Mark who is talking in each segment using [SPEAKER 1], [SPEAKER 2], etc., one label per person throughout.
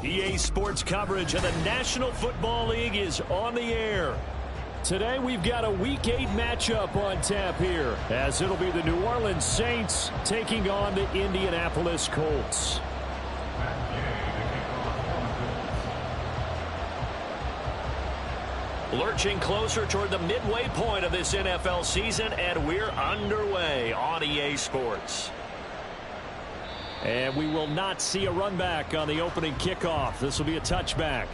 [SPEAKER 1] EA Sports coverage of the National Football League is on the air. Today we've got a Week 8 matchup on tap here, as it'll be the New Orleans Saints taking on the Indianapolis Colts. Lurching closer toward the midway point of this NFL season, and we're underway on EA Sports. And we will not see a run back on the opening kickoff. This will be a touchback.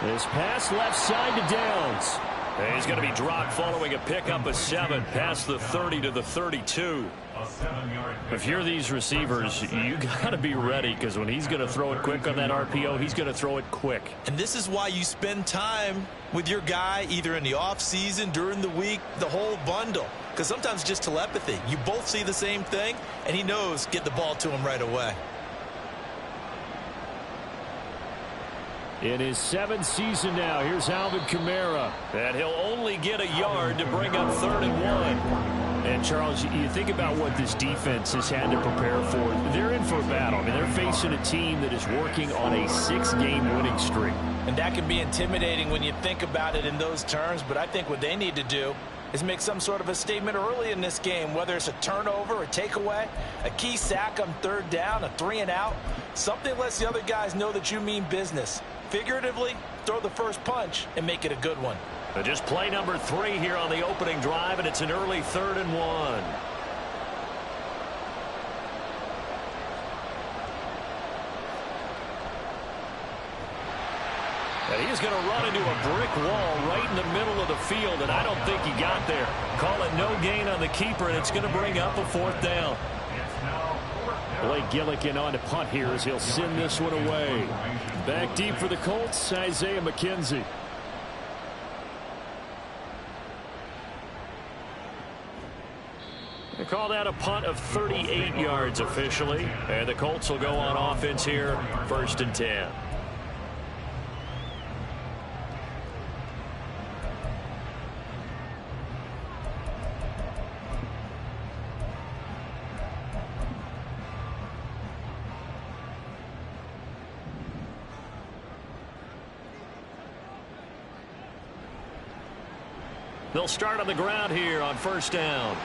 [SPEAKER 1] This pass left side to Downs. And he's going to be dropped following a pickup of 7 past the 30 to the 32. If you're these receivers, you got to be ready, because when he's going to throw it quick on that RPO, he's going to throw it quick.
[SPEAKER 2] And this is why you spend time with your guy either in the offseason, during the week, the whole bundle. Because sometimes just telepathy. You both see the same thing, and he knows get the ball to him right away.
[SPEAKER 1] In his 7th season now, here's Alvin Kamara. And he'll only get a yard to bring up 3rd and 1. And, Charles, you think about what this defense has had to prepare for. They're in for a battle. I mean, they're facing a team that is working on a 6-game winning streak.
[SPEAKER 2] And that can be intimidating when you think about it in those terms. But I think what they need to do is make some sort of a statement early in this game, whether it's a turnover, a takeaway, a key sack on 3rd down, a 3-and-out. Something lets the other guys know that you mean business. Figuratively, throw the first punch and make it a good one.
[SPEAKER 1] Just play number 3 here on the opening drive, and it's an early 3rd and 1. And he's going to run into a brick wall right in the middle of the field, and I don't think he got there. Call it no gain on the keeper, and it's going to bring up a 4th down. Blake Gillikin on to punt here as he'll send this one away. Back deep for the Colts, Isaiah McKenzie. They call that a punt of 38 yards officially. And the Colts will go on offense here, 1st and 10. They'll start on the ground here on 1st down.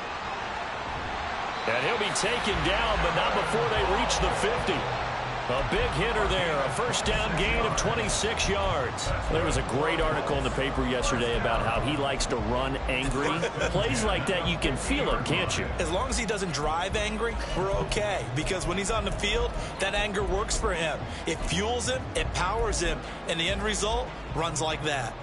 [SPEAKER 1] And he'll be taken down, but not before they reach the 50. A big hitter there, a 1st down gain of 26 yards. There was a great article in the paper yesterday about how he likes to run angry. Plays like that, you can feel him, can't you?
[SPEAKER 2] As long as he doesn't drive angry, we're okay. Because when he's on the field, that anger works for him. It fuels him, it powers him, and the end result runs like that.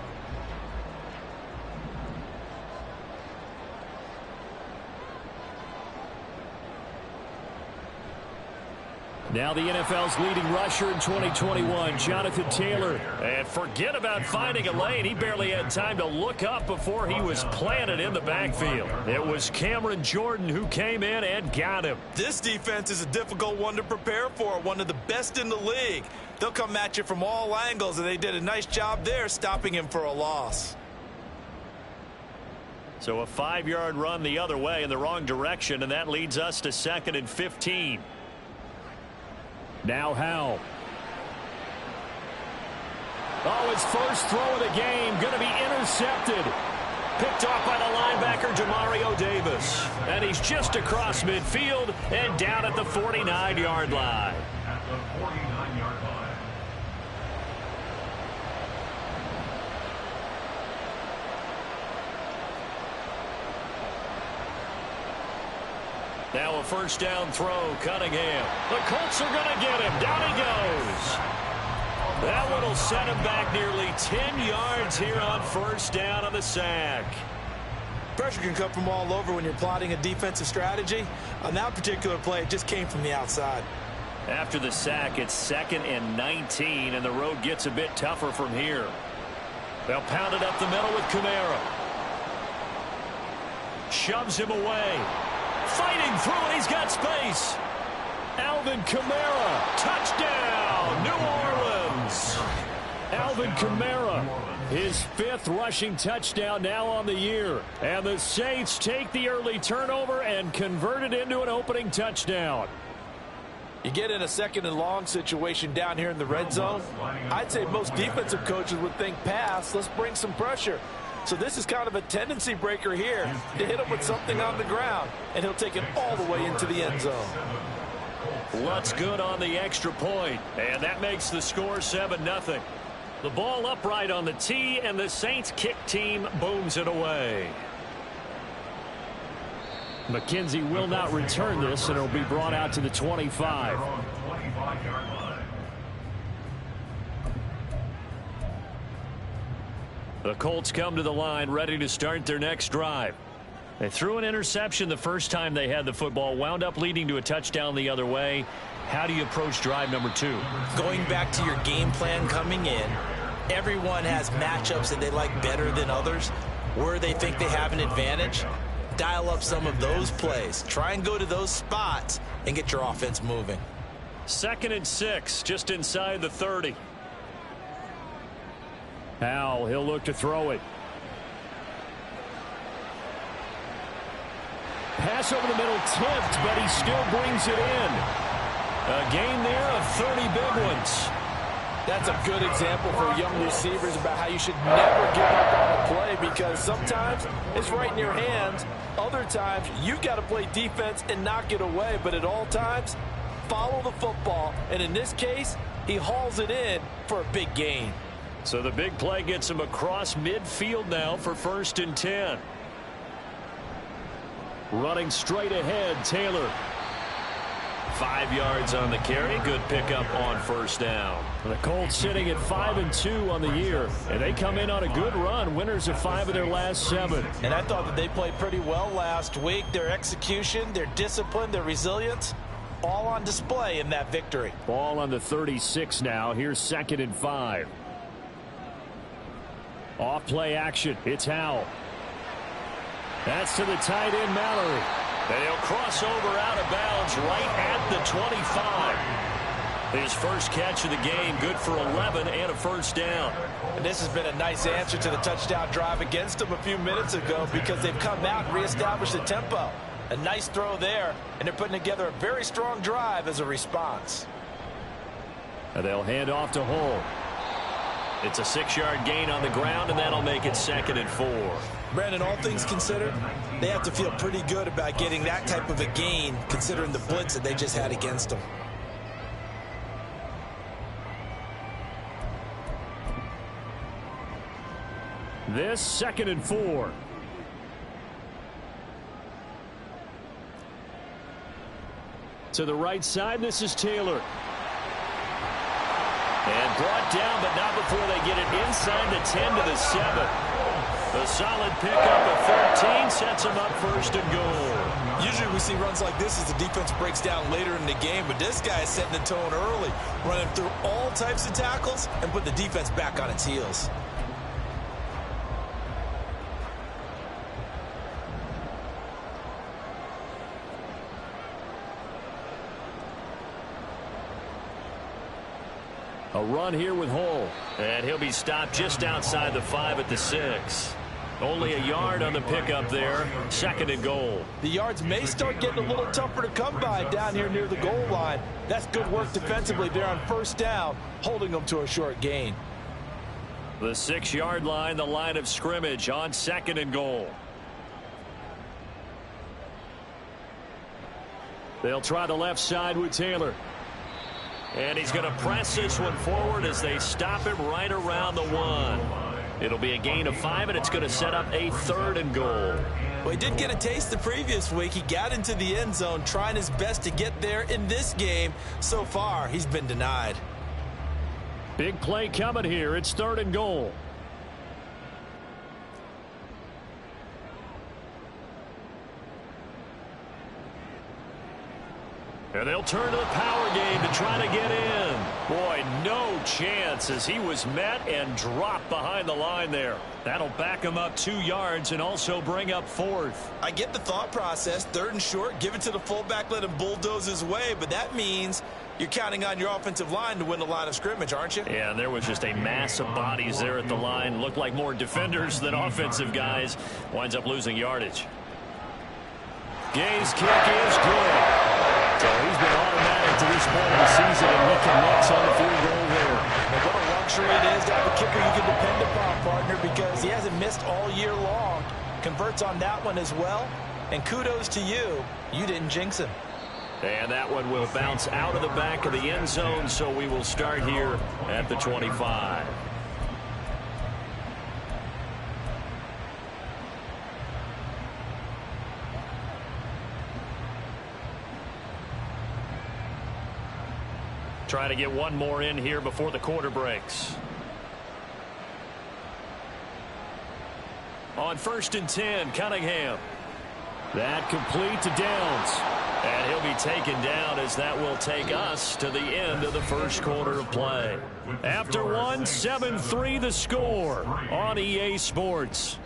[SPEAKER 1] Now the NFL's leading rusher in 2021, Jonathan Taylor. And forget about finding a lane. He barely had time to look up before he was planted in the backfield. It was Cameron Jordan who came in and got him.
[SPEAKER 2] This defense is a difficult one to prepare for, one of the best in the league. They'll come at you from all angles, and they did a nice job there stopping him for a loss.
[SPEAKER 1] So a 5-yard run the other way in the wrong direction, and that leads us to 2nd and 15. Now Howell. Oh, his first throw of the game going to be intercepted. Picked off by the linebacker, Demario Davis. And he's just across midfield and down at the 49-yard line. Now a 1st down throw, Cunningham. The Colts are going to get him. Down he goes. That one will set him back nearly 10 yards here on 1st down on the sack.
[SPEAKER 2] Pressure can come from all over when you're plotting a defensive strategy. On that particular play, it just came from the outside.
[SPEAKER 1] After the sack, it's 2nd and 19, and the road gets a bit tougher from here. They'll pound it up the middle with Kamara. Shoves him away. Fighting through, and he's got space. Alvin Kamara, touchdown, New Orleans. Alvin Kamara, his 5th rushing touchdown now on the year. And the Saints take the early turnover and convert it into an opening touchdown.
[SPEAKER 2] You get in a 2nd and long situation down here in the red zone. I'd say most defensive coaches would think pass. Let's bring some pressure. So this is kind of a tendency breaker here to hit him with something on the ground, and he'll take it all the way into the end zone.
[SPEAKER 1] Lutz good on the extra point, and that makes the score 7-0. The ball upright on the tee, and the Saints kick team booms it away. McKenzie will not return this, and it'll be brought out to the 25. The Colts come to the line ready to start their next drive. They threw an interception the first time they had the football, wound up leading to a touchdown the other way. How do you approach drive number 2?
[SPEAKER 2] Going back to your game plan coming in, everyone has matchups that they like better than others. Where they think they have an advantage, dial up some of those plays. Try and go to those spots and get your offense moving.
[SPEAKER 1] 2nd and 6, just inside the 30. Howell, he'll look to throw it. Pass over the middle, tipped, but he still brings it in. A gain there of 30 big ones.
[SPEAKER 2] That's a good example for young receivers about how you should never give up on a play, because sometimes it's right in your hands. Other times you've got to play defense and knock it away, but at all times follow the football, and in this case he hauls it in for a big gain.
[SPEAKER 1] So the big play gets him across midfield now for 1st and 10. Running straight ahead, Taylor. 5 yards on the carry. Good pickup on 1st down. The Colts sitting at 5-2 on the year, and they come in on a good run, winners of 5 of their last 7.
[SPEAKER 2] And I thought that they played pretty well last week. Their execution, their discipline, their resilience, all on display in that victory.
[SPEAKER 1] Ball on the 36 now. Here's 2nd and 5. Off play action. It's Howell. That's to the tight end, Mallory. And he'll cross over out of bounds right at the 25. His first catch of the game, good for 11 and a 1st down.
[SPEAKER 2] And this has been a nice answer to the touchdown drive against them a few minutes ago, because they've come out and reestablished the tempo. A nice throw there, and they're putting together a very strong drive as a response.
[SPEAKER 1] And they'll hand off to Hull. It's a 6-yard gain on the ground, and that'll make it 2nd and 4.
[SPEAKER 2] Brandon, all things considered, they have to feel pretty good about getting that type of a gain, considering the blitz that they just had against them.
[SPEAKER 1] This 2nd and 4. To the right side, this is Taylor. And brought down, but not before they get it inside the 10 to the 7. A solid pickup of 13 sets them up 1st and goal.
[SPEAKER 2] Usually we see runs like this as the defense breaks down later in the game, but this guy is setting the tone early, running through all types of tackles and put the defense back on its heels.
[SPEAKER 1] A run here with Hull. And he'll be stopped just outside the 5 at the 6. Only a yard on the pickup there. 2nd and goal.
[SPEAKER 2] The yards may start getting a little tougher to come by down here near the goal line. That's good work defensively there on 1st down, holding them to a short gain.
[SPEAKER 1] The 6-yard line, the line of scrimmage on 2nd and goal. They'll try the left side with Taylor. And he's going to press this one forward as they stop him right around the 1. It'll be a gain of 5, and it's going to set up a 3rd and goal.
[SPEAKER 2] Well, he did get a taste the previous week. He got into the end zone, trying his best to get there in this game. So far, he's been denied.
[SPEAKER 1] Big play coming here. It's 3rd and goal. And they'll turn to the power game to try to get in. Boy, no chance as he was met and dropped behind the line there. That'll back him up 2 yards and also bring up 4th.
[SPEAKER 2] I get the thought process. 3rd and short, give it to the fullback, let him bulldoze his way, but that means you're counting on your offensive line to win the line of scrimmage, aren't you?
[SPEAKER 1] Yeah, and there was just a mass of bodies there at the line. Looked like more defenders than offensive guys. Winds up losing yardage. Gay's kick is good. So he's been automatic to this point of the season, and he connects on the field goal there.
[SPEAKER 2] And what a luxury it is to have a kicker you can depend upon, partner, because he hasn't missed all year long. Converts on that one as well. And kudos to you. You didn't jinx him.
[SPEAKER 1] And that one will bounce out of the back of the end zone, so we will start here at the 25. Trying to get one more in here before the quarter breaks. On 1st and 10, Cunningham. That complete to Downs. And he'll be taken down as that will take us to the end of the first quarter of play. After one, 7-3 the score on EA Sports.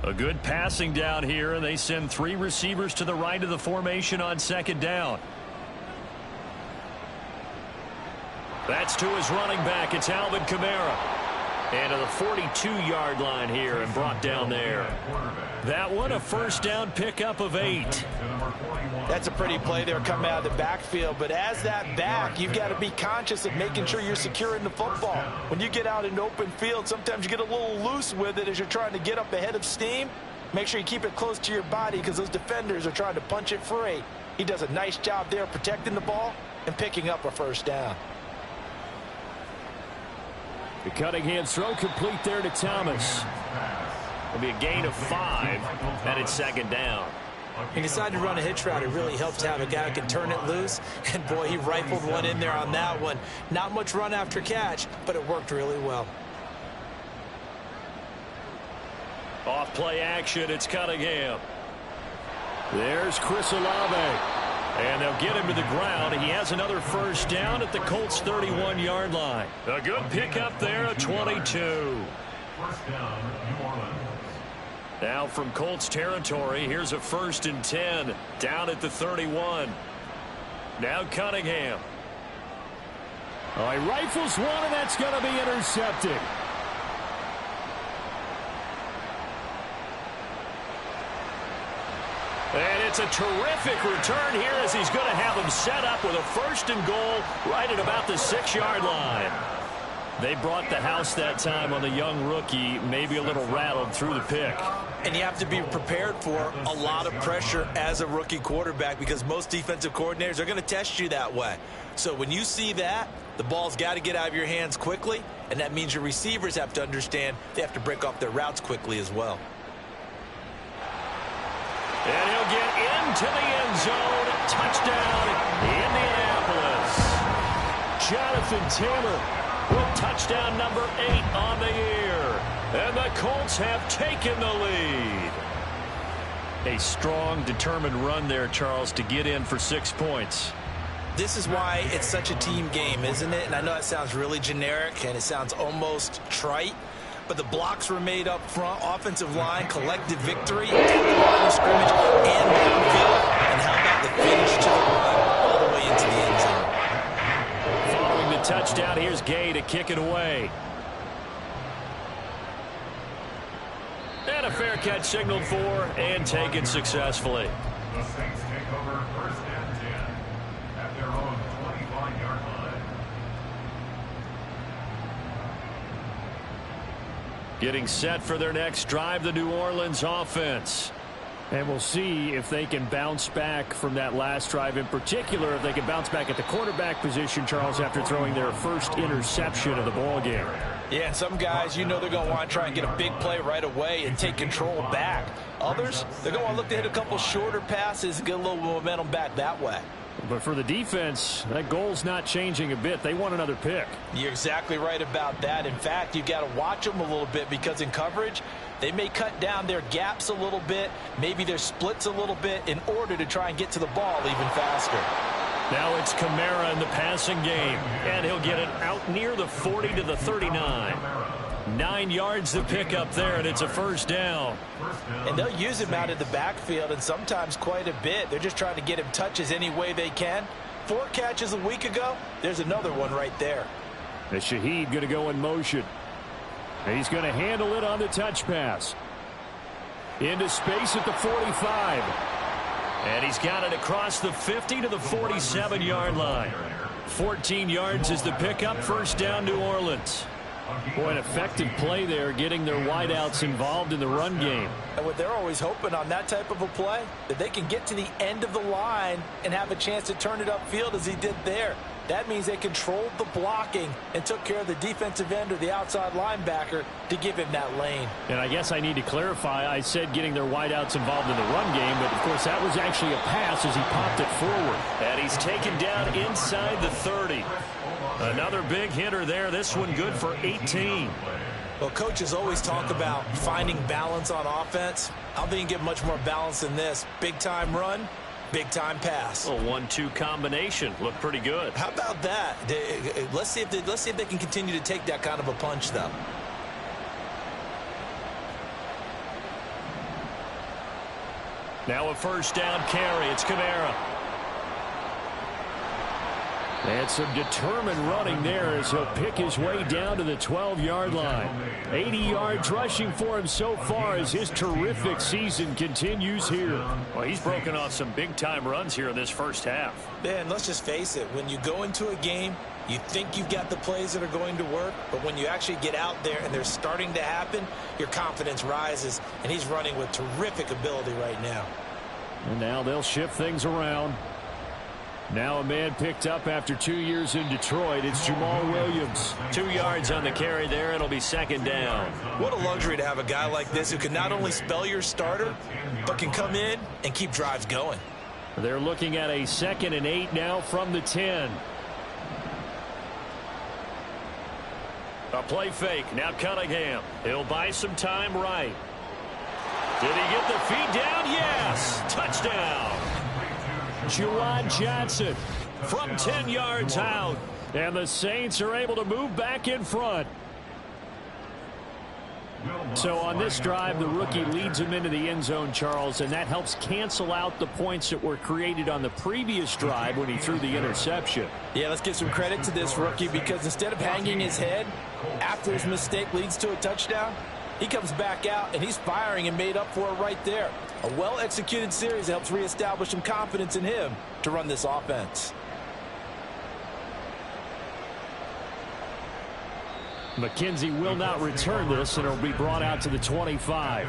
[SPEAKER 1] A good passing down here, and they send 3 receivers to the right of the formation on 2nd down. That's to his running back. It's Alvin Kamara. And to the 42-yard line here and brought down there. That one a 1st down pickup of 8.
[SPEAKER 2] That's a pretty play there coming out of the backfield. But as that back, you've got to be conscious of making sure you're securing the football. When you get out in open field, sometimes you get a little loose with it as you're trying to get up ahead of steam. Make sure you keep it close to your body because those defenders are trying to punch it free. He does a nice job there protecting the ball and picking up a 1st down.
[SPEAKER 1] The Cunningham throw complete there to Thomas. It'll be a gain of 5, and it's 2nd down.
[SPEAKER 2] He decided to run a hitch route. It really helps to have a guy who can turn it loose. And, boy, he rifled one in there on that one. Not much run after catch, but it worked really well.
[SPEAKER 1] Off play action, it's Cunningham. There's Chris Olave. And they'll get him to the ground. He has another 1st down at the Colts' 31-yard line. A good pickup there at 22.
[SPEAKER 3] 1st down, New Orleans.
[SPEAKER 1] Now from Colts territory, here's a 1st and 10 down at the 31. Now Cunningham. Oh, he rifles one, and that's going to be intercepted. And it's a terrific return here as he's going to have him set up with a 1st and goal right at about the 6-yard line. They brought the house that time on the young rookie, maybe a little rattled through the pick.
[SPEAKER 2] And you have to be prepared for a lot of pressure as a rookie quarterback because most defensive coordinators are going to test you that way. So when you see that, the ball's got to get out of your hands quickly, and that means your receivers have to understand they have to break off their routes quickly as well.
[SPEAKER 1] And he'll get into the end zone. Touchdown, Indianapolis. Jonathan Taylor with touchdown number 8 on the year. And the Colts have taken the lead. A strong, determined run there, Charles, to get in for 6 points.
[SPEAKER 2] This is why it's such a team game, isn't it? And I know it sounds really generic and it sounds almost trite. But the blocks were made up front, offensive line, collective victory, at the line of scrimmage, and downfield. And how about the finish to the run all the way into the end zone?
[SPEAKER 1] Following the touchdown, here's Gay to kick it away. And a fair catch signaled for and taken successfully.
[SPEAKER 3] The Saints take over 1st and 10 at their own 25-yard line.
[SPEAKER 1] Getting set for their next drive, the New Orleans offense. And we'll see if they can bounce back from that last drive, in particular if they can bounce back at the quarterback position, Charles, after throwing their first interception of the ball game.
[SPEAKER 2] Yeah, and some guys, you know they're going to want to try and get a big play right away and take control back. Others, they're going to want to look to hit a couple shorter passes and get a little momentum back that way.
[SPEAKER 1] But for the defense, that goal's not changing a bit. They want another pick.
[SPEAKER 2] You're exactly right about that. In fact, you've got to watch them a little bit because in coverage, they may cut down their gaps a little bit, maybe their splits a little bit in order to try and get to the ball even faster.
[SPEAKER 1] Now it's Kamara in the passing game, and he'll get it out near the 40 to the 39. 9 yards to pick up there, and it's a first down.
[SPEAKER 2] And they'll use him out of the backfield, and sometimes quite a bit. They're just trying to get him touches any way they can. 4 catches a week ago, there's another one right there.
[SPEAKER 1] The Shaheed going to go in motion. And he's going to handle it on the touch pass. Into space at the 45. And he's got it across the 50 to the 47-yard line. 14 yards is the pickup. First down, New Orleans. Boy, an effective play there, getting their wideouts involved in the run game.
[SPEAKER 2] And what they're always hoping on that type of a play, that they can get to the end of the line and have a chance to turn it upfield as he did there. That means they controlled the blocking and took care of the defensive end or the outside linebacker to give him that lane.
[SPEAKER 1] And I guess I need to clarify, I said getting their wideouts involved in the run game, but of course that was actually a pass as he popped it forward. And he's taken down inside the 30. Another big hitter there. This one good for 18.
[SPEAKER 2] Well, coaches always talk about finding balance on offense. I don't think you can get much more balance than this. Big-time run, big-time pass.
[SPEAKER 1] A 1-2 combination. Looked pretty good.
[SPEAKER 2] How about that? Let's see if they can continue to take that kind of a punch, though.
[SPEAKER 1] Now a first down carry. It's Kamara. And some determined running there as he'll pick his way down to the 12-yard line. 80 yards rushing for him so far as his terrific season continues here. Well, he's broken off some big-time runs here in this first half.
[SPEAKER 2] Man, let's just face it. When you go into a game, you think you've got the plays that are going to work, but when you actually get out there and they're starting to happen, your confidence rises, and he's running with terrific ability right now.
[SPEAKER 1] And now they'll shift things around. Now a man picked up after 2 years in Detroit. It's Jamal Williams. 2 yards on the carry there. It'll be second down.
[SPEAKER 2] What a luxury to have a guy like this who can not only spell your starter, but can come in and keep drives going.
[SPEAKER 1] They're looking at a 2nd and 8 now from the 10. A play fake. Now Cunningham. He'll buy some time right. Did he get the feed down? Yes. Touchdown. Juwan Johnson from 10 yards out. And the Saints are able to move back in front. So on this drive, the rookie leads him into the end zone, Charles, and that helps cancel out the points that were created on the previous drive when he threw the interception.
[SPEAKER 2] Yeah, let's give some credit to this rookie because instead of hanging his head after his mistake leads to a touchdown, he comes back out and he's firing and made up for it right there. A well-executed series helps reestablish some confidence in him to run this offense.
[SPEAKER 1] McKenzie will not return this, and it'll be brought out to the 25.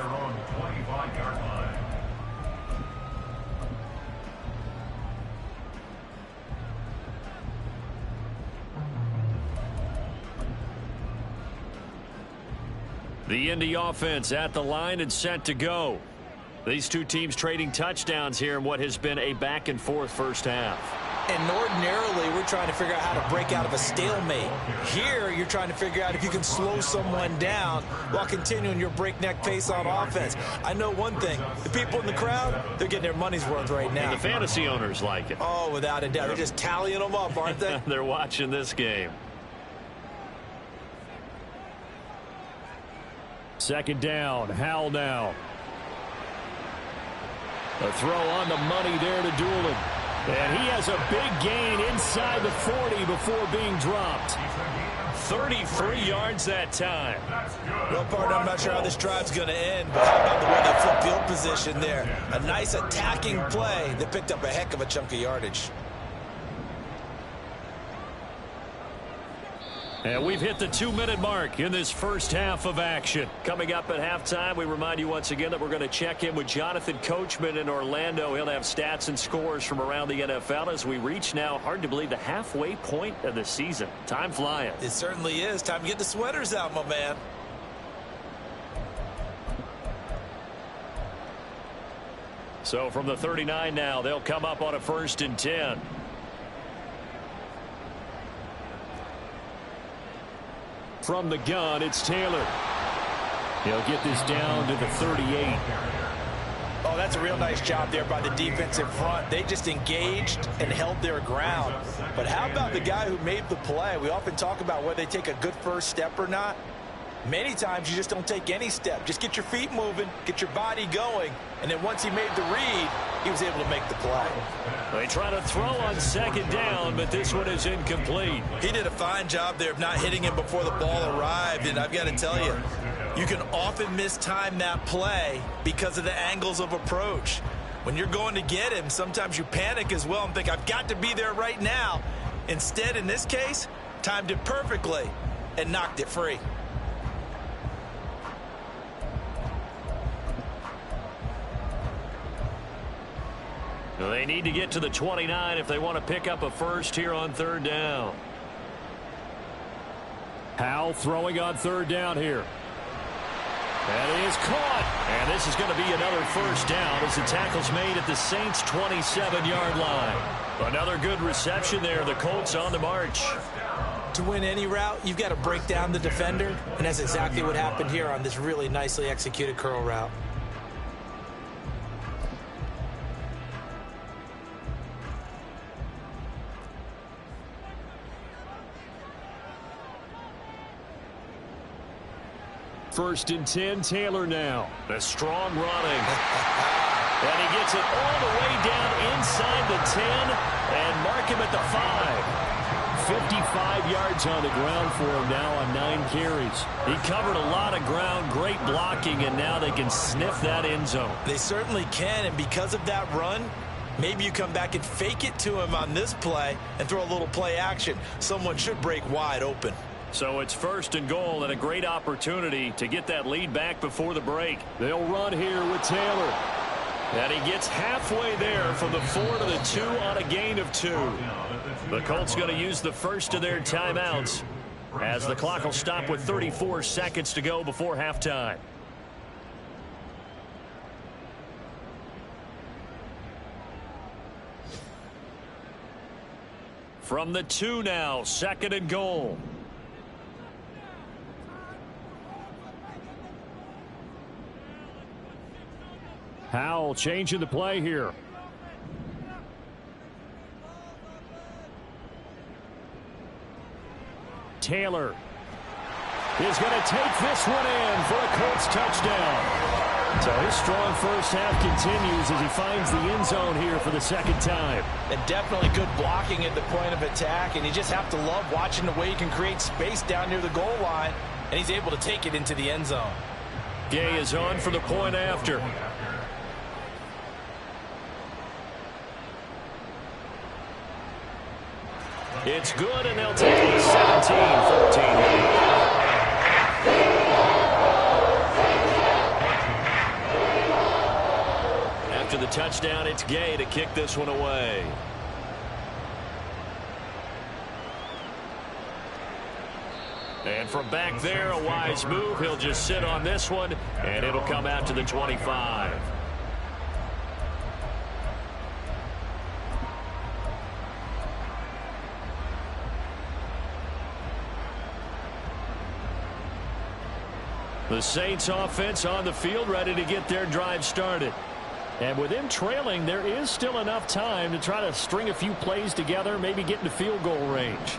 [SPEAKER 1] The Indy offense at the line and set to go. These two teams trading touchdowns here in what has been a back-and-forth first half.
[SPEAKER 2] And ordinarily, we're trying to figure out how to break out of a stalemate. Here, you're trying to figure out if you can slow someone down while continuing your breakneck pace on offense. I know one thing. The people in the crowd, they're getting their money's worth right now.
[SPEAKER 1] And the fantasy owners like it.
[SPEAKER 2] Oh, without a doubt. They're just tallying them up, aren't they?
[SPEAKER 1] They're watching this game. Second down. Howell now. A throw on the money there to Doolin. And he has a big gain inside the 40 before being dropped. 33 yards that time.
[SPEAKER 2] Well, partner, I'm not sure how this drive's going to end, but how about the way they flip field position there? A nice attacking play that picked up a heck of a chunk of yardage.
[SPEAKER 1] And we've hit the 2-minute mark in this first half of action. Coming up at halftime, we remind you once again that we're going to check in with Jonathan Coachman in Orlando. He'll have stats and scores from around the NFL as we reach now, hard to believe, the halfway point of the season. Time flying.
[SPEAKER 2] It certainly is. Time to get the sweaters out, my man.
[SPEAKER 1] So from the 39 now, they'll come up on a 1st and 10. From the gun, it's Taylor. He'll get this down to the 38.
[SPEAKER 2] Oh, that's a real nice job there by the defensive front. They just engaged and held their ground. But how about the guy who made the play? We often talk about whether they take a good first step or not. Many times you just don't take any step. Just get your feet moving, get your body going, and then once he made the read, he was able to make the play.
[SPEAKER 1] They try to throw on 2nd down, but this one is incomplete.
[SPEAKER 2] He did a fine job there of not hitting him before the ball arrived, and I've got to tell you, you can often mistime that play because of the angles of approach. When you're going to get him, sometimes you panic as well and think, I've got to be there right now. Instead, in this case, timed it perfectly and knocked it free.
[SPEAKER 1] They need to get to the 29 if they want to pick up a first here on 3rd down. Howell throwing on 3rd down here. That is caught. And this is going to be another 1st down as the tackle's made at the Saints' 27-yard line. Another good reception there. The Colts on the march.
[SPEAKER 2] To win any route, you've got to break down the defender, and that's exactly what happened here on this really nicely executed curl route.
[SPEAKER 1] First and 10, Taylor now. The strong running. And he gets it all the way down inside the 10 and mark him at the 5. 55 yards on the ground for him now on 9 carries. He covered a lot of ground, great blocking, and now they can sniff that end zone.
[SPEAKER 2] They certainly can, and because of that run, maybe you come back and fake it to him on this play and throw a little play action. Someone should break wide open.
[SPEAKER 1] So it's 1st and goal and a great opportunity to get that lead back before the break. They'll run here with Taylor. And he gets halfway there from the 4 to the 2 on a gain of 2. The Colts going to use the first of their timeouts as the clock will stop with 34 seconds to go before halftime. From the 2 now, 2nd and goal. Howell changing the play here. Taylor is going to take this one in for a Colts touchdown. So his strong first half continues as he finds the end zone here for the 2nd time.
[SPEAKER 2] And definitely good blocking at the point of attack, and you just have to love watching the way he can create space down near the goal line, and he's able to take it into the end zone.
[SPEAKER 1] Gay is on for the point after. It's good, and they'll take it 17-14. After the touchdown, it's Gay to kick this one away. And from back there, a wise move. He'll just sit on this one, and it'll come out to the 25. The Saints offense on the field, ready to get their drive started. And with them trailing, there is still enough time to try to string a few plays together, maybe get into field goal range.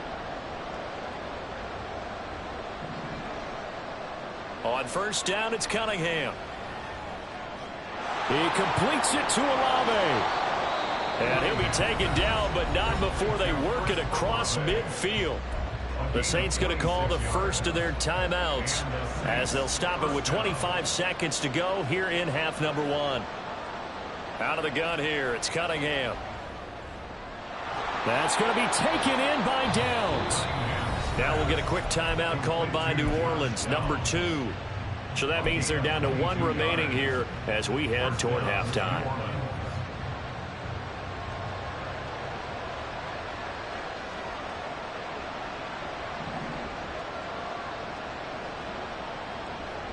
[SPEAKER 1] On 1st down, it's Cunningham. He completes it to Olave. And he'll be taken down, but not before they work it across midfield. The Saints going to call the first of their timeouts as they'll stop it with 25 seconds to go here in half number 1. Out of the gun here, it's Cunningham. That's going to be taken in by Downs. Now we'll get a quick timeout called by New Orleans, number 2. So that means they're down to 1 remaining here as we head toward halftime.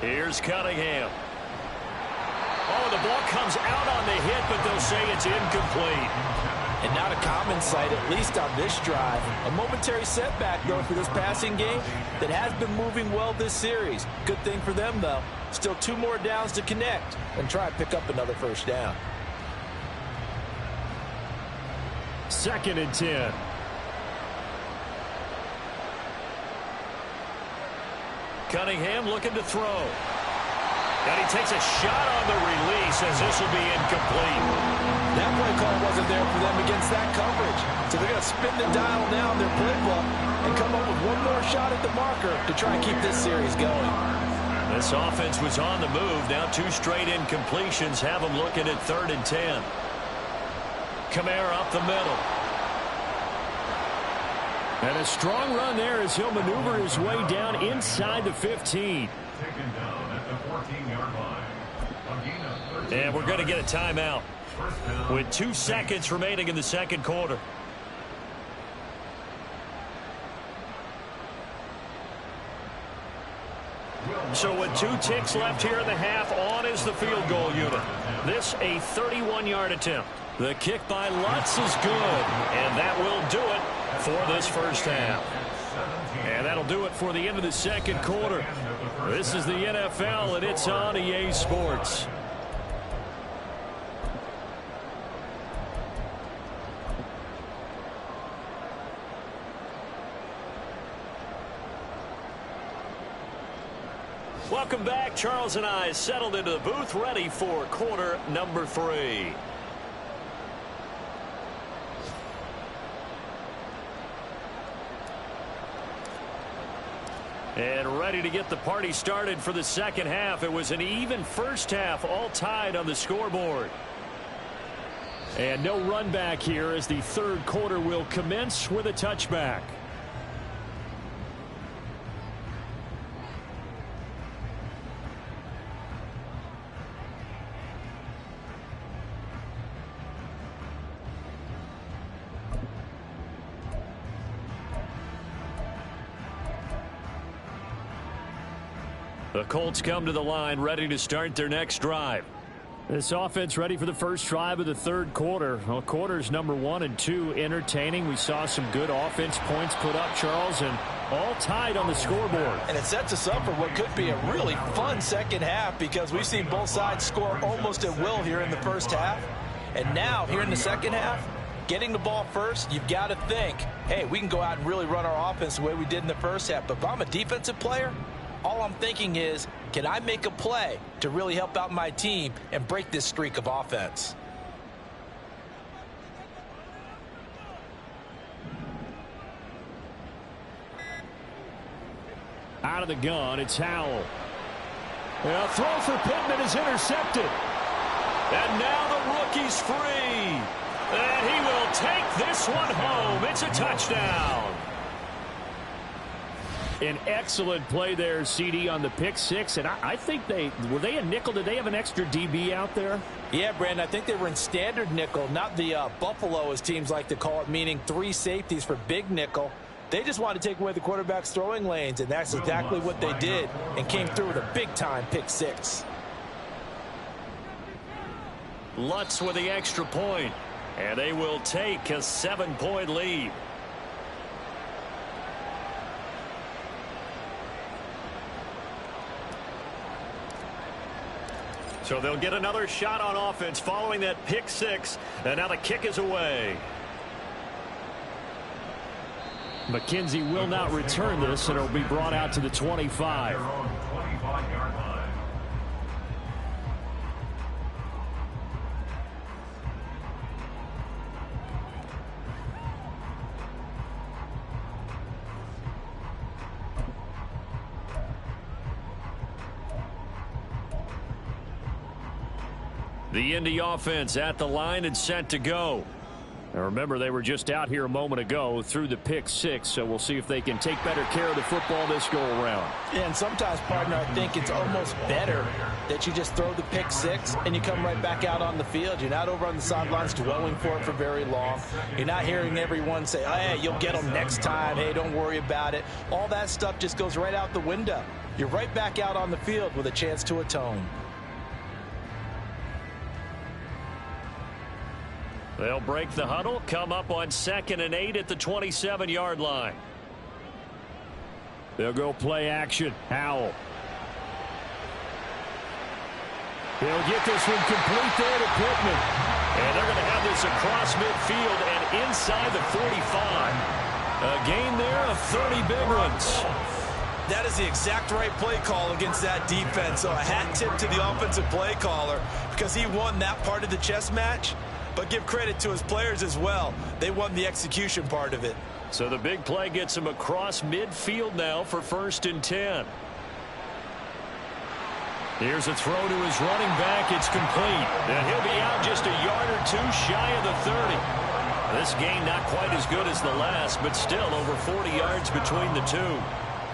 [SPEAKER 1] Here's Cunningham. Oh, the ball comes out on the hit, but they'll say it's incomplete.
[SPEAKER 2] And not a common sight, at least on this drive. A momentary setback, though, for this passing game that has been moving well this series. Good thing for them, though. Still 2 more downs to connect and try and pick up another first down.
[SPEAKER 1] 2nd and 10. Cunningham looking to throw. And he takes a shot on the release as this will be incomplete.
[SPEAKER 2] That play call wasn't there for them against that coverage. So they're going to spin the dial now in their playbook and come up with 1 more shot at the marker to try and keep this series going.
[SPEAKER 1] This offense was on the move. Now 2 straight incompletions have them looking at 3rd and 10. Kamara up the middle. And a strong run there as he'll maneuver his way down inside the 15.
[SPEAKER 3] Taken down at the 14-yard line. A gain of 13
[SPEAKER 1] And we're going to get a timeout
[SPEAKER 3] First down.
[SPEAKER 1] with 2 seconds remaining in the 2nd quarter. So with 2 ticks left here in the half, on is the field goal unit. This a 31-yard attempt. The kick by Lutz is good, and that will do it for this first half. And that'll do it for the end of the 2nd quarter. This is the NFL, and it's on EA Sports. Welcome back. Charles and I settled into the booth, ready for quarter number 3. And ready to get the party started for the 2nd half. It was an even first half, all tied on the scoreboard. And no run back here as the 3rd quarter will commence with a touchback. The Colts come to the line ready to start their next drive. This offense ready for the first drive of the 3rd quarter. Well, quarters number 1 and 2 entertaining. We saw some good offense points put up, Charles, and all tied on the scoreboard.
[SPEAKER 2] And it sets us up for what could be a really fun 2nd half because we've seen both sides score almost at will here in the first half. And now, here in the 2nd half, getting the ball first, you've got to think, hey, we can go out and really run our offense the way we did in the first half. But if I'm a defensive player, all I'm thinking is, can I make a play to really help out my team and break this streak of offense?
[SPEAKER 1] Out of the gun, it's Howell. A throw for Pittman is intercepted. And now the rookie's free. And he will take this one home. It's a touchdown. An excellent play there, CD, on the pick 6. And I think were they a nickel? Did they have an extra DB out there?
[SPEAKER 2] Yeah, Brandon, I think they were in standard nickel, not the Buffalo, as teams like to call it, meaning 3 safeties for big nickel. They just wanted to take away the quarterback's throwing lanes, and that's exactly what they did and came through with a big-time pick 6.
[SPEAKER 1] Lutz with the extra point, and they will take a 7-point lead. So they'll get another shot on offense following that pick 6, and now the kick is away. McKenzie will not return this, and it'll be brought out to the 25. The Indy offense at the line and set to go. Now remember, they were just out here a moment ago through the pick six, so we'll see if they can take better care of the football this go around.
[SPEAKER 2] Yeah, and sometimes, partner, I think it's almost better that you just throw the pick six and you come right back out on the field. You're not over on the sidelines dwelling for it for very long. You're not hearing everyone say, oh, hey, you'll get them next time. Hey, don't worry about it. All that stuff just goes right out the window. You're right back out on the field with a chance to atone.
[SPEAKER 1] They'll break the huddle, come up on 2nd and 8 at the 27-yard line. They'll go play action. Howell. They'll get this one complete there to Pittman. And they're going to have this across midfield and inside the 45. A gain there of 30 big ones.
[SPEAKER 2] That is the exact right play call against that defense. So a hat tip to the offensive play caller because he won that part of the chess match. But give credit to his players as well. They won the execution part of it.
[SPEAKER 1] So the big play gets him across midfield now for 1st and 10. Here's a throw to his running back. It's complete. And he'll be out just a yard or two shy of the 30. This gain not quite as good as the last, but still over 40 yards between the two.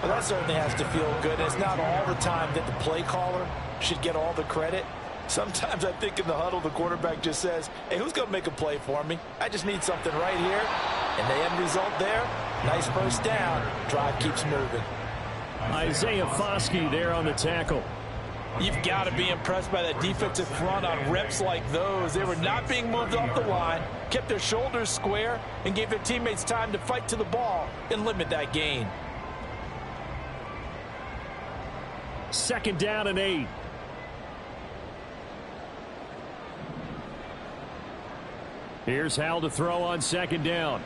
[SPEAKER 2] Well, that certainly has to feel good. It's not all the time that the play caller should get all the credit. Sometimes I think in the huddle, the quarterback just says, hey, who's going to make a play for me? I just need something right here. And the end result there, nice first down. Drive keeps moving.
[SPEAKER 1] Isaiah Foskey there on the tackle.
[SPEAKER 2] You've got to be impressed by that defensive front on reps like those. They were not being moved off the line, kept their shoulders square, and gave their teammates time to fight to the ball and limit that gain.
[SPEAKER 1] 2nd down and 8. Here's Howell to throw on 2nd down.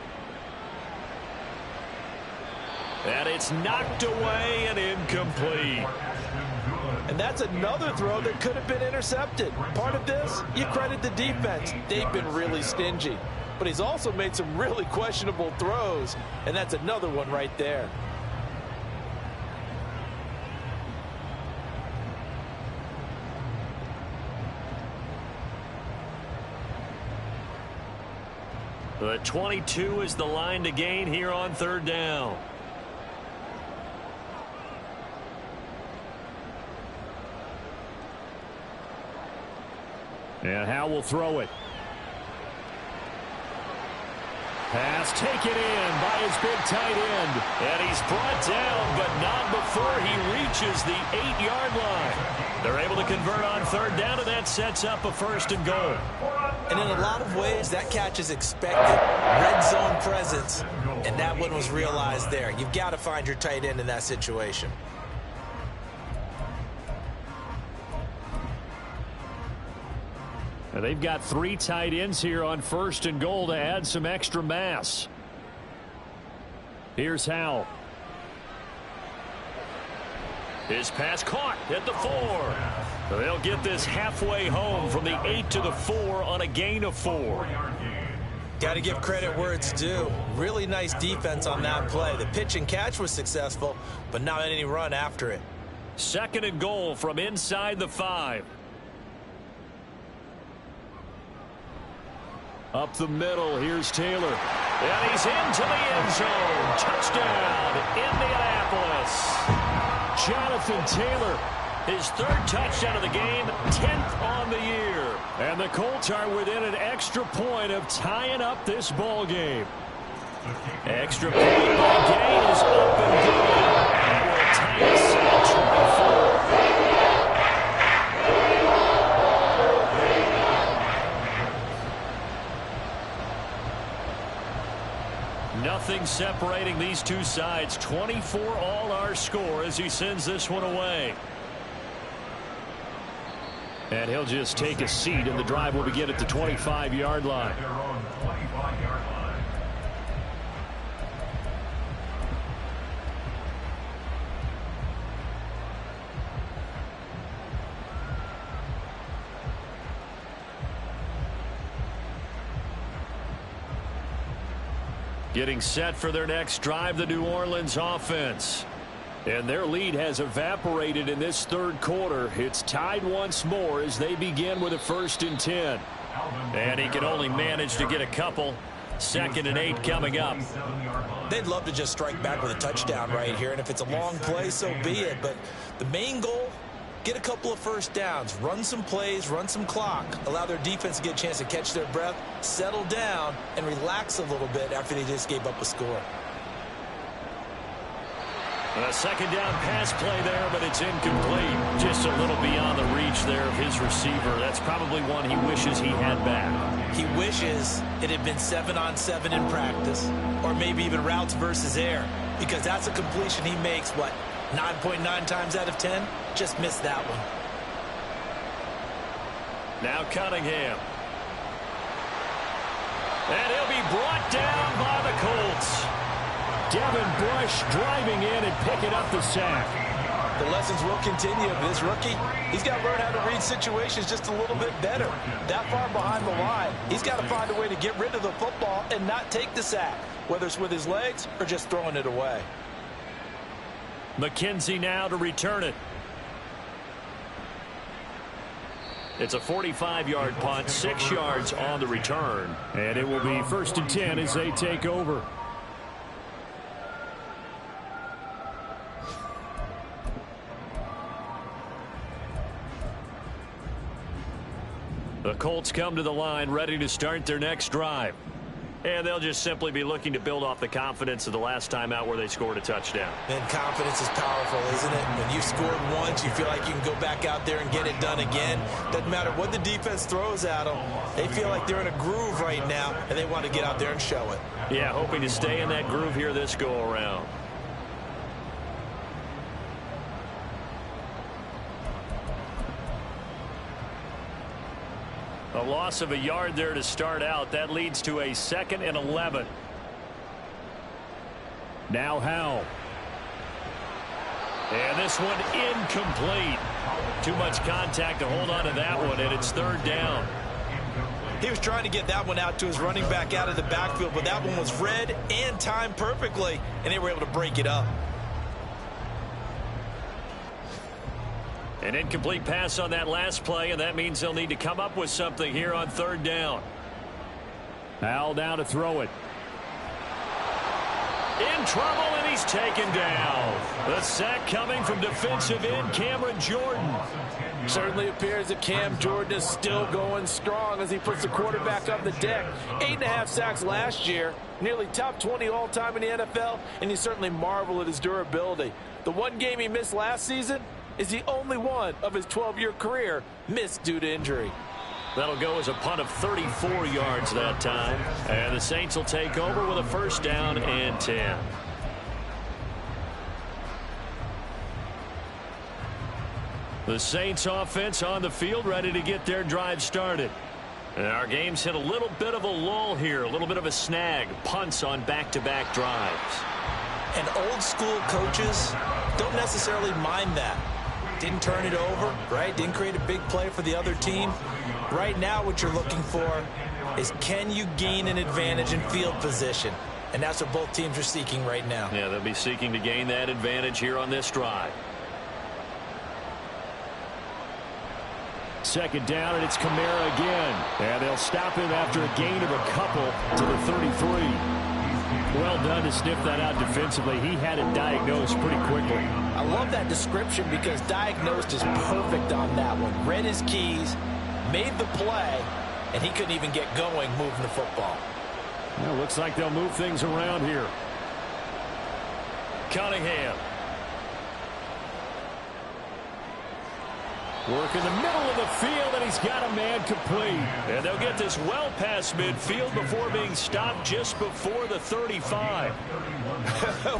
[SPEAKER 1] And it's knocked away and incomplete.
[SPEAKER 2] And that's another throw that could have been intercepted. Part of this, you credit the defense. They've been really stingy. But he's also made some really questionable throws, and that's another one right there.
[SPEAKER 1] The 22 is the line to gain here on 3rd down. And Howell will throw it. Pass taken in by his big tight end. And he's brought down, but not before he reaches the 8-yard line. They're able to convert on 3rd down, and that sets up a 1st and goal.
[SPEAKER 2] And in a lot of ways, that catch is expected. Red zone presence, and that one was realized there. You've got to find your tight end in that situation.
[SPEAKER 1] And they've got 3 tight ends here on 1st and goal to add some extra mass. Here's Howell. His pass caught at the 4. They'll get this halfway home from the 8 to the 4 on a gain of 4.
[SPEAKER 2] Got to give credit where it's due. Really nice defense on that play. The pitch and catch was successful, but not any run after it.
[SPEAKER 1] 2nd and goal from inside the 5. Up the middle, here's Taylor. And he's into the end zone. Touchdown, Indianapolis. Jonathan Taylor, his 3rd touchdown of the game, 10th on the year. And the Colts are within an extra point of tying up this ball game. Extra point by Gay is up and good. And we'll tie this at 24. Nothing separating these two sides. 24 all our score as he sends this one away. And he'll just take a seat, and the drive will begin at the 25-yard line. Getting set for their next drive, the New Orleans offense. And their lead has evaporated in this 3rd quarter. It's tied once more as they begin with a 1st and 10. And he can only manage to get a couple. 2nd and 8 coming up.
[SPEAKER 2] They'd love to just strike back with a touchdown right here, and if it's a long play, so be it. But the main goal, get a couple of first downs, run some plays, run some clock, allow their defense to get a chance to catch their breath, settle down, and relax a little bit after they just gave up a score.
[SPEAKER 1] A 2nd down pass play there, but it's incomplete. Just a little beyond the reach there of his receiver. That's probably one he wishes he had back.
[SPEAKER 2] He wishes it had been 7-on-7 in practice, or maybe even routes versus air, because that's a completion he makes, 9.9 times out of 10? Just missed that one.
[SPEAKER 1] Now Cunningham. And he'll be brought down by the Colts. Devin Bush driving in and picking up the sack.
[SPEAKER 2] The lessons will continue of this rookie. He's got to learn how to read situations just a little bit better. That far behind the line, he's got to find a way to get rid of the football and not take the sack, whether it's with his legs or just throwing it away.
[SPEAKER 1] McKenzie now to return it. It's a 45-yard punt, 6 yards on the return. And it will be 1st and 10 as they take over. The Colts come to the line ready to start their next drive. And they'll just simply be looking to build off the confidence of the last time out where they scored a touchdown.
[SPEAKER 2] And confidence is powerful, isn't it? When you've scored once, you feel like you can go back out there and get it done again. Doesn't matter what the defense throws at them. They feel like they're in a groove right now, and they want to get out there and show it.
[SPEAKER 1] Yeah, hoping to stay in that groove here this go-around. A loss of a yard there to start out. That leads to a 2nd and 11. Now Howell. And this one incomplete. Too much contact to hold on to that one, and it's 3rd down.
[SPEAKER 2] He was trying to get that one out to his running back out of the backfield, but that one was read and timed perfectly, and they were able to break it up.
[SPEAKER 1] An incomplete pass on that last play, and that means they'll need to come up with something here on 3rd down. Howell down to throw it. In trouble, and he's taken down. The sack coming from defensive end Cameron Jordan.
[SPEAKER 4] Certainly appears that Cam Jordan is still going strong as he puts the quarterback on the deck. 8.5 sacks last year, nearly top 20 all-time in the NFL, and you certainly marvel at his durability. The one game he missed last season is the only one of his 12-year career missed due to injury.
[SPEAKER 1] That'll go as a punt of 34 yards that time. And the Saints will take over with a 1st down and 10. The Saints offense on the field ready to get their drive started. And our game's hit a little bit of a lull here, a little bit of a snag. Punts on back-to-back drives.
[SPEAKER 2] And old school coaches don't necessarily mind that. Didn't turn it over, right? Didn't create a big play for the other team. Right now what you're looking for is, can you gain an advantage in field position? And that's what both teams are seeking right now.
[SPEAKER 1] Yeah, they'll be seeking to gain that advantage here on this drive. 2nd down, and it's Kamara again. And they'll stop him after a gain of a couple to the 33. Well done to sniff that out defensively. He had it diagnosed pretty quickly.
[SPEAKER 4] I love that description because diagnosed is perfect on that one. Read his keys, made the play, and he couldn't even get going moving the football.
[SPEAKER 1] Well, looks like they'll move things around here. Cunningham. Work in the middle of the field, and he's got a man complete. And they'll get this well past midfield before being stopped just before the 35.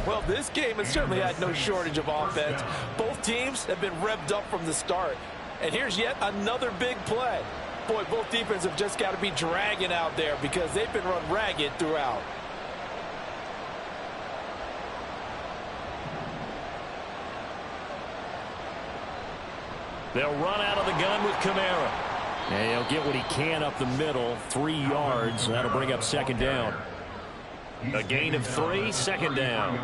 [SPEAKER 4] Well, this game has certainly had no shortage of offense. Both teams have been revved up from the start. And here's yet another big play. Boy, both defenses have just got to be dragging out there because they've been run ragged throughout.
[SPEAKER 1] They'll run out of the gun with Kamara. And he'll get what he can up the middle, 3 yards. That'll bring up 2nd down. A gain of 3, 2nd down.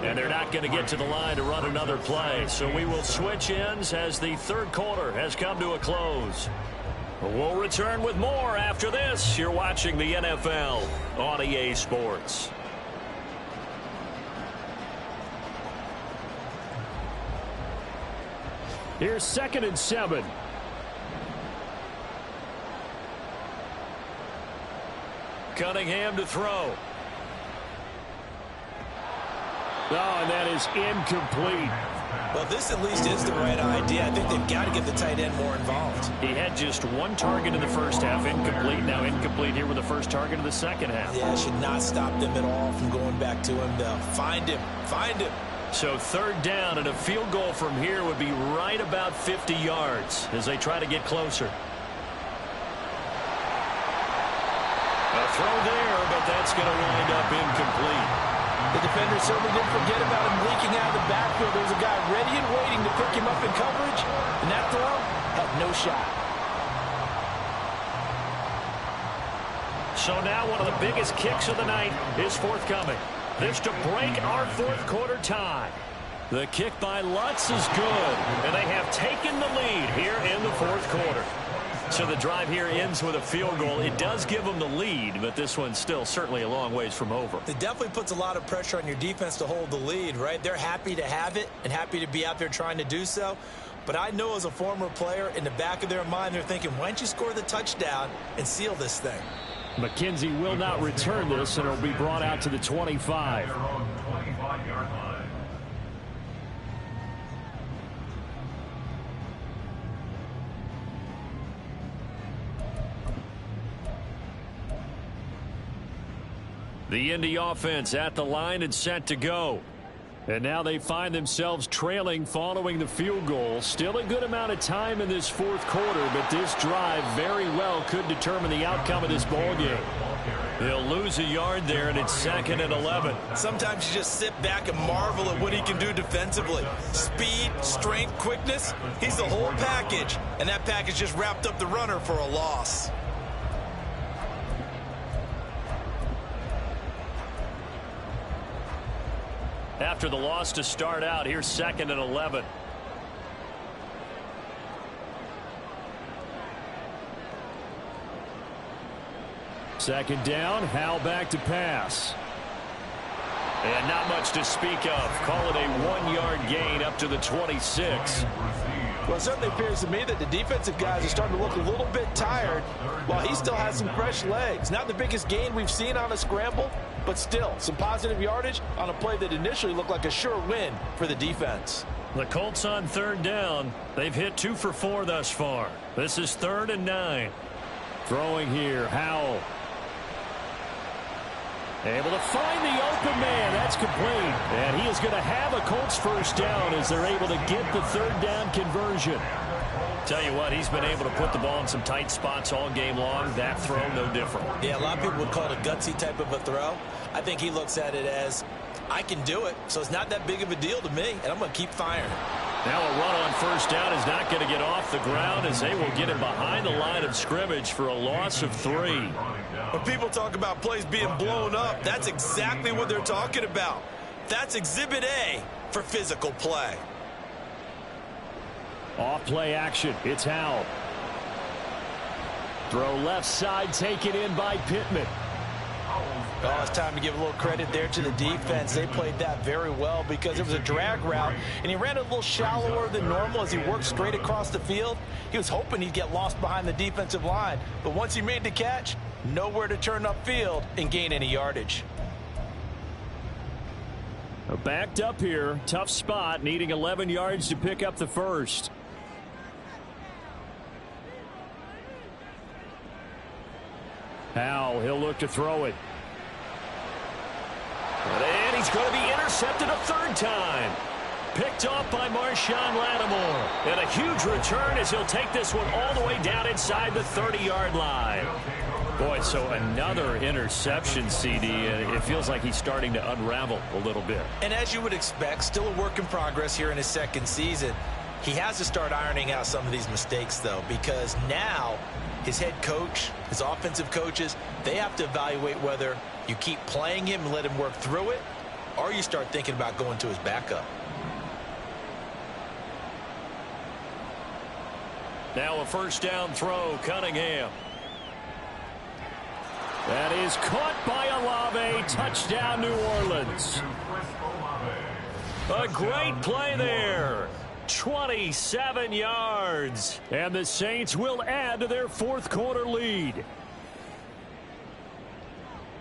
[SPEAKER 1] And they're not going to get to the line to run another play. So we will switch ends as the 3rd quarter has come to a close. We'll return with more after this. You're watching the NFL on EA Sports. Here's 2nd and 7. Cunningham to throw. Oh, and that is incomplete.
[SPEAKER 2] Well, this at least is the right idea. I think they've got to get the tight end more involved.
[SPEAKER 1] He had just one target in the first half, incomplete. Now incomplete here with the first target of the second half.
[SPEAKER 2] Yeah, should not stop them at all from going back to him, though. Find him. Find him.
[SPEAKER 1] So 3rd down, and a field goal from here would be right about 50 yards as they try to get closer. A throw there, but that's going to wind up incomplete.
[SPEAKER 2] The defender certainly didn't forget about him leaking out of the backfield. There's a guy ready and waiting to pick him up in coverage, and that throw had no shot.
[SPEAKER 1] So now one of the biggest kicks of the night is forthcoming. This to break our 4th quarter tie. The kick by Lutz is good, and they have taken the lead here in the 4th quarter. So the drive here ends with a field goal. It does give them the lead, but this one's still certainly a long ways from over.
[SPEAKER 2] It definitely puts a lot of pressure on your defense to hold the lead, right? They're happy to have it and happy to be out there trying to do so. But I know as a former player, in the back of their mind, they're thinking, why don't you score the touchdown and seal this thing?
[SPEAKER 1] McKenzie will not return this, and it'll be brought out to the 25.
[SPEAKER 3] Their own 25-yard line.
[SPEAKER 1] The Indy offense at the line and set to go. And now they find themselves trailing following the field goal. Still a good amount of time in this 4th quarter, but this drive very well could determine the outcome of this ball game. He'll lose a yard there, and it's 2nd and 11.
[SPEAKER 2] Sometimes you just sit back and marvel at what he can do defensively. Speed, strength, quickness, he's the whole package. And that package just wrapped up the runner for a loss.
[SPEAKER 1] After the loss to start out, here's 2nd and 11. Second down, Howell back to pass. And not much to speak of. Call it a 1-yard gain up to the 26.
[SPEAKER 4] Well, it certainly appears to me that the defensive guys are starting to look a little bit tired while he still has some fresh legs. Not the biggest gain we've seen on a scramble, but still some positive yardage on a play that initially looked like a sure win for the defense.
[SPEAKER 1] The Colts on 3rd down. They've hit 2 for 4 thus far. This is 3rd and 9. Throwing here, Howell. Able to find the open man. That's complete. And he is going to have a Colts 1st down as they're able to get the 3rd down conversion. Tell you what, he's been able to put the ball in some tight spots all game long. That throw, no different.
[SPEAKER 2] Yeah, a lot of people would call it a gutsy type of a throw. I think he looks at it as, I can do it, so it's not that big of a deal to me, and I'm going to keep firing.
[SPEAKER 1] Now a run on 1st down is not going to get off the ground as they will get him behind the line of scrimmage for a loss of 3.
[SPEAKER 2] When people talk about plays being blown up, that's exactly what they're talking about. That's Exhibit A for physical play.
[SPEAKER 1] Off play action. It's Howell. Throw left side, taken in by Pittman.
[SPEAKER 2] Oh, it's time to give a little credit there to the defense. They played that very well because it was a drag route, and he ran a little shallower than normal as he worked straight across the field. He was hoping he'd get lost behind the defensive line, but once he made the catch, nowhere to turn upfield and gain any yardage.
[SPEAKER 1] Backed up here, tough spot, needing 11 yards to pick up the 1st. Howell, he'll look to throw it. And he's going to be intercepted a 3rd time. Picked off by Marshawn Lattimore. And a huge return as he'll take this one all the way down inside the 30-yard line. Boy, so another interception, CD. It feels like he's starting to unravel a little bit.
[SPEAKER 2] And as you would expect, still a work in progress here in his 2nd season. He has to start ironing out some of these mistakes, though, because now his head coach, his offensive coaches, they have to evaluate whether you keep playing him and let him work through it, or you start thinking about going to his backup.
[SPEAKER 1] Now a first down throw, Cunningham. That is caught by Olave. Touchdown, New Orleans. A great play there. 27 yards. And the Saints will add to their fourth quarter lead.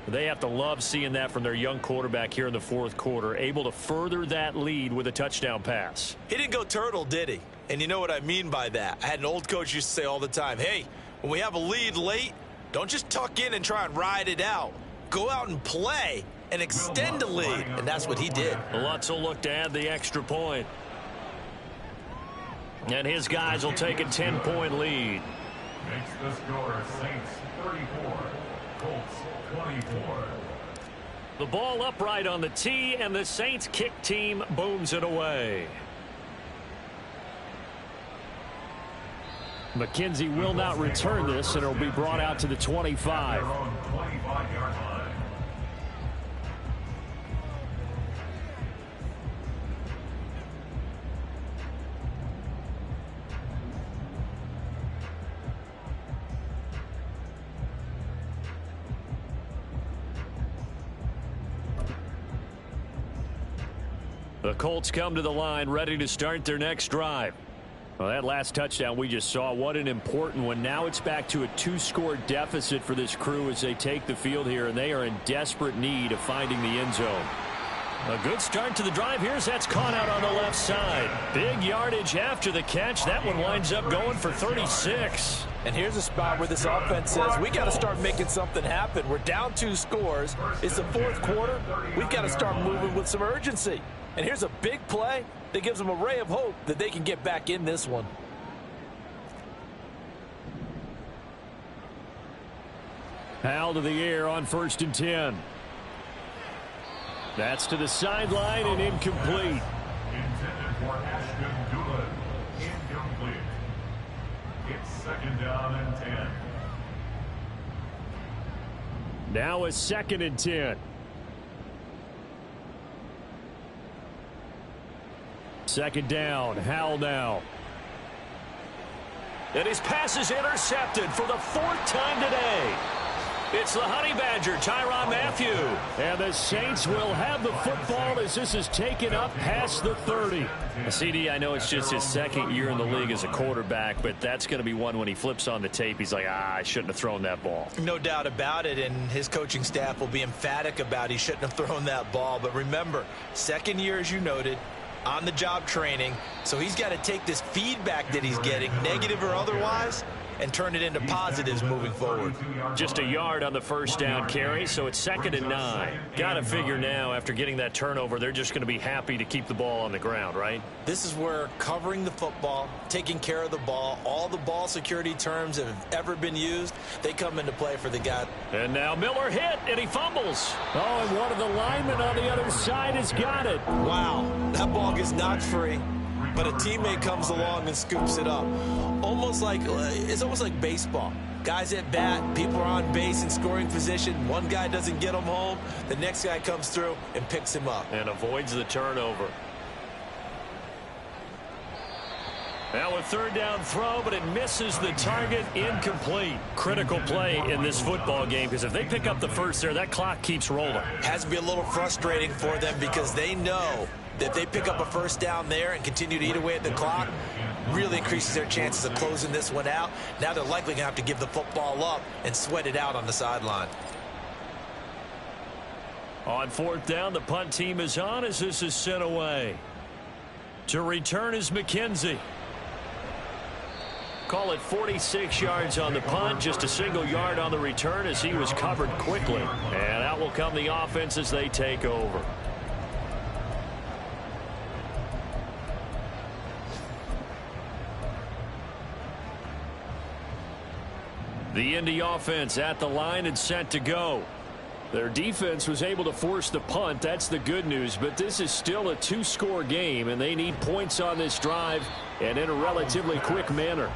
[SPEAKER 1] They have to love seeing that from their young quarterback here in the fourth quarter, able to further that lead with a touchdown pass.
[SPEAKER 2] He didn't go turtle, did he? And you know what I mean by that. I had an old coach used to say all the time, hey, when we have a lead late, don't just tuck in and try and ride it out. Go out and play and extend the lead. And that's what he did.
[SPEAKER 1] Lutz will look to add the extra point. And his guys will take a 10-point lead.
[SPEAKER 3] Makes the score Saints 34, Colts 24.
[SPEAKER 1] The ball upright on the tee, and the Saints kick team booms it away. McKenzie will not return this, and it will be brought out to the 25. The Colts come to the line ready to start their next drive. Well, that last touchdown we just saw, what an important one. Now it's back to a 2-score deficit for this crew as they take the field here, and they are in desperate need of finding the end zone. A good start to the drive. Here's that's caught out on the left side. Big yardage after the catch. That one winds up going for 36.
[SPEAKER 4] And here's a spot where this offense says, we got to start making something happen. We're down 2 scores. It's the fourth quarter. We've got to start moving with some urgency. And here's a big play that gives them a ray of hope that they can get back in this one.
[SPEAKER 1] Howell to the air on 1st and 10. That's to the sideline and incomplete.
[SPEAKER 3] Intended for Ashton Dulin. Incomplete. It's 2nd down and 10.
[SPEAKER 1] Now a 2nd and 10. 2nd down. Howell now. And his pass is intercepted for the 4th time today. It's the Honey Badger, Tyrann Mathieu. And the Saints will have the football as this is taken up past the 30. CD, I know it's just his 2nd year in the league as a quarterback, but that's going to be one when he flips on the tape. He's like, I shouldn't have thrown that ball.
[SPEAKER 2] No doubt about it, and his coaching staff will be emphatic about he shouldn't have thrown that ball. But remember, 2nd year, as you noted, on-the-job training, so he's got to take this feedback that he's getting, negative or otherwise, and turn it into positives moving forward.
[SPEAKER 1] Just a yard on the first down carry, so it's 2nd and 9. Got to figure now, after getting that turnover, they're just going to be happy to keep the ball on the ground, right?
[SPEAKER 2] This is where covering the football, taking care of the ball, all the ball security terms that have ever been used, they come into play for the guy.
[SPEAKER 1] And now Miller hit, and he fumbles. Oh, and one of the linemen on the other side has got it.
[SPEAKER 2] Wow, that ball gets knocked free, but a teammate comes along and scoops it up. It's almost like baseball. Guys at bat, people are on base in scoring position. One guy doesn't get him home. The next guy comes through and picks him up.
[SPEAKER 1] And avoids the turnover. Now a 3rd down throw, but it misses the target, incomplete. Critical play in this football game, because if they pick up the first there, that clock keeps rolling.
[SPEAKER 2] Has to be a little frustrating for them because they know that if they pick up a first down there and continue to eat away at the clock, really increases their chances of closing this one out. Now they're likely going to have to give the football up and sweat it out on the sideline.
[SPEAKER 1] On 4th down, the punt team is on as this is sent away. To return is McKenzie. Call it 46 yards on the punt, just a single yard on the return as he was covered quickly. And out will come the offense as they take over. The Indy offense at the line and set to go. Their defense was able to force the punt. That's the good news. But this is still a 2-score game, and they need points on this drive and in a relatively quick manner.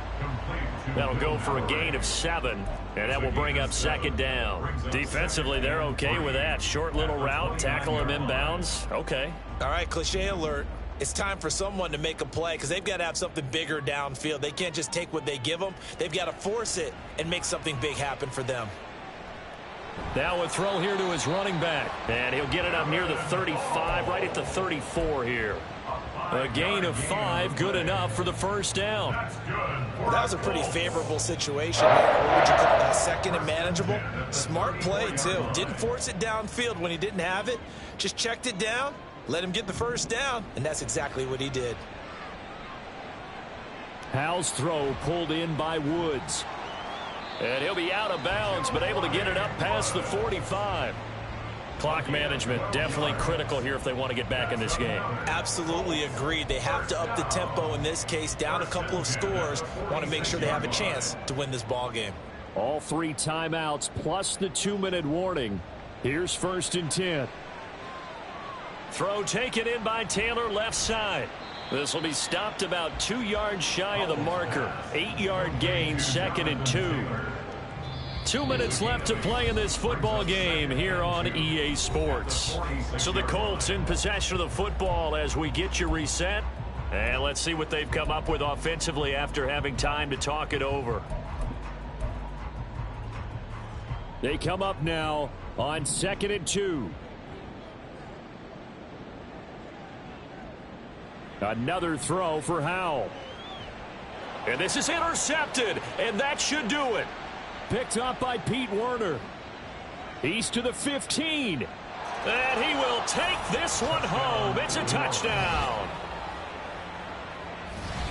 [SPEAKER 1] That'll go for a gain of 7, and that will bring up 2nd down. Defensively, they're okay with that. Short little route, tackle him inbounds. Okay.
[SPEAKER 2] All right, cliche alert. it's time for someone to make a play because they've got to have something bigger downfield. They can't just take what they give them. They've got to force it and make something big happen for them.
[SPEAKER 1] Now a throw here to his running back. And he'll get it up near the 35, right at the 34 here. A gain of 5, good enough for the first down.
[SPEAKER 2] Well, that was a pretty favorable situation here. What would you call that? Second and manageable? Smart play, too. Didn't force it downfield when he didn't have it. Just checked it down, let him get the first down, and that's exactly what he did.
[SPEAKER 1] Howell's throw pulled in by Woods. And he'll be out of bounds, but able to get it up past the 45. Clock management definitely critical here if they want to get back in this game.
[SPEAKER 2] Absolutely agreed. They have to up the tempo in this case, down a couple of scores. Want to make sure they have a chance to win this ball game.
[SPEAKER 1] All 3 timeouts plus the 2-minute warning. Here's 1st and 10. Throw taken in by Taylor, left side. This will be stopped about 2 yards shy of the marker. 8-yard gain, 2nd and 2. 2 minutes left to play in this football game here on EA Sports. So the Colts in possession of the football as we get you reset. And let's see what they've come up with offensively after having time to talk it over. They come up now on 2nd and 2. Another throw for Howell. And this is intercepted, and that should do it. Picked up by Pete Werner. He's to the 15. And he will take this one home. It's a touchdown.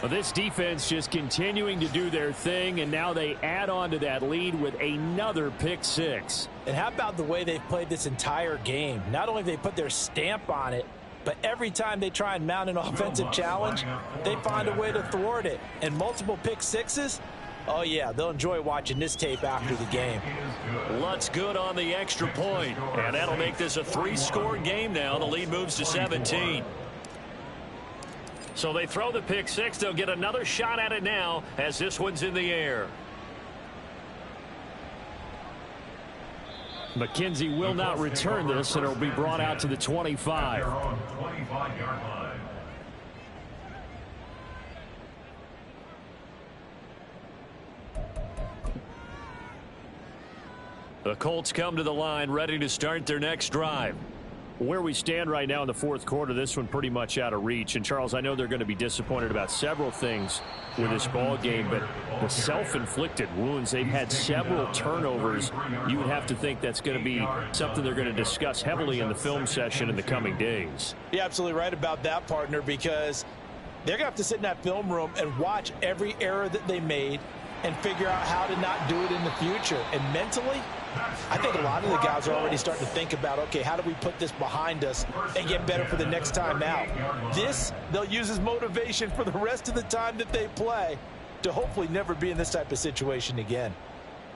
[SPEAKER 1] Well, this defense just continuing to do their thing, and now they add on to that lead with another pick 6.
[SPEAKER 2] And how about the way they've played this entire game? Not only have they put their stamp on it, but every time they try and mount an offensive challenge, they find a way to thwart it. And multiple pick 6s, oh, yeah, they'll enjoy watching this tape after the game.
[SPEAKER 1] Lutz good on the extra point, and that'll make this a 3-score game now. The lead moves to 17. So they throw the pick 6. They'll get another shot at it now as this one's in the air. McKenzie will not return this, and it'll be brought out to the 25. The Colts come to the line ready to start their next drive. Where we stand right now in the 4th quarter, this one pretty much out of reach. And, Charles, I know they're going to be disappointed about several things with this ball game, but the self-inflicted wounds, they've had several turnovers. You would have to think that's going to be something they're going to discuss heavily in the film session in the coming days.
[SPEAKER 2] You're absolutely right about that, partner, because they're going to have to sit in that film room and watch every error that they made and figure out how to not do it in the future. And mentally, I think a lot of the guys are already starting to think about, okay, how do we put this behind us and get better for the next time out? This, they'll use as motivation for the rest of the time that they play to hopefully never be in this type of situation again.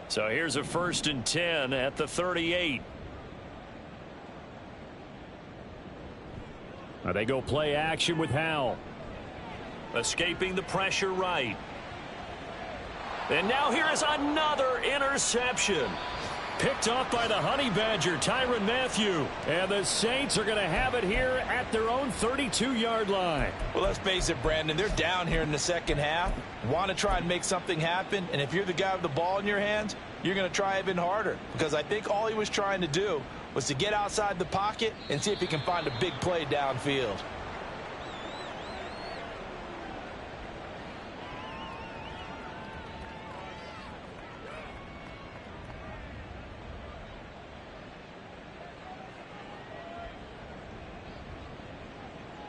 [SPEAKER 1] So here's a 1st and 10 at the 38. Now they go play action with Howell. Escaping the pressure right. And now here is another interception. Picked off by the Honey Badger, Tyrann Mathieu. And the Saints are going to have it here at their own 32-yard line.
[SPEAKER 2] Well, let's face it, Brandon, they're down here in the second half. Want to try and make something happen. And if you're the guy with the ball in your hands, you're going to try even harder. Because I think all he was trying to do was to get outside the pocket and see if he can find a big play downfield.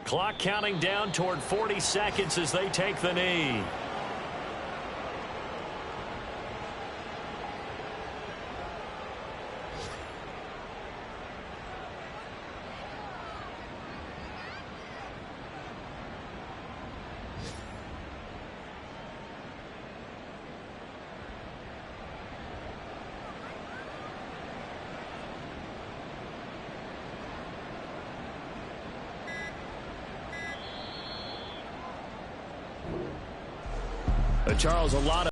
[SPEAKER 1] Clock counting down toward 40 seconds as they take the knee. Charles, a lot of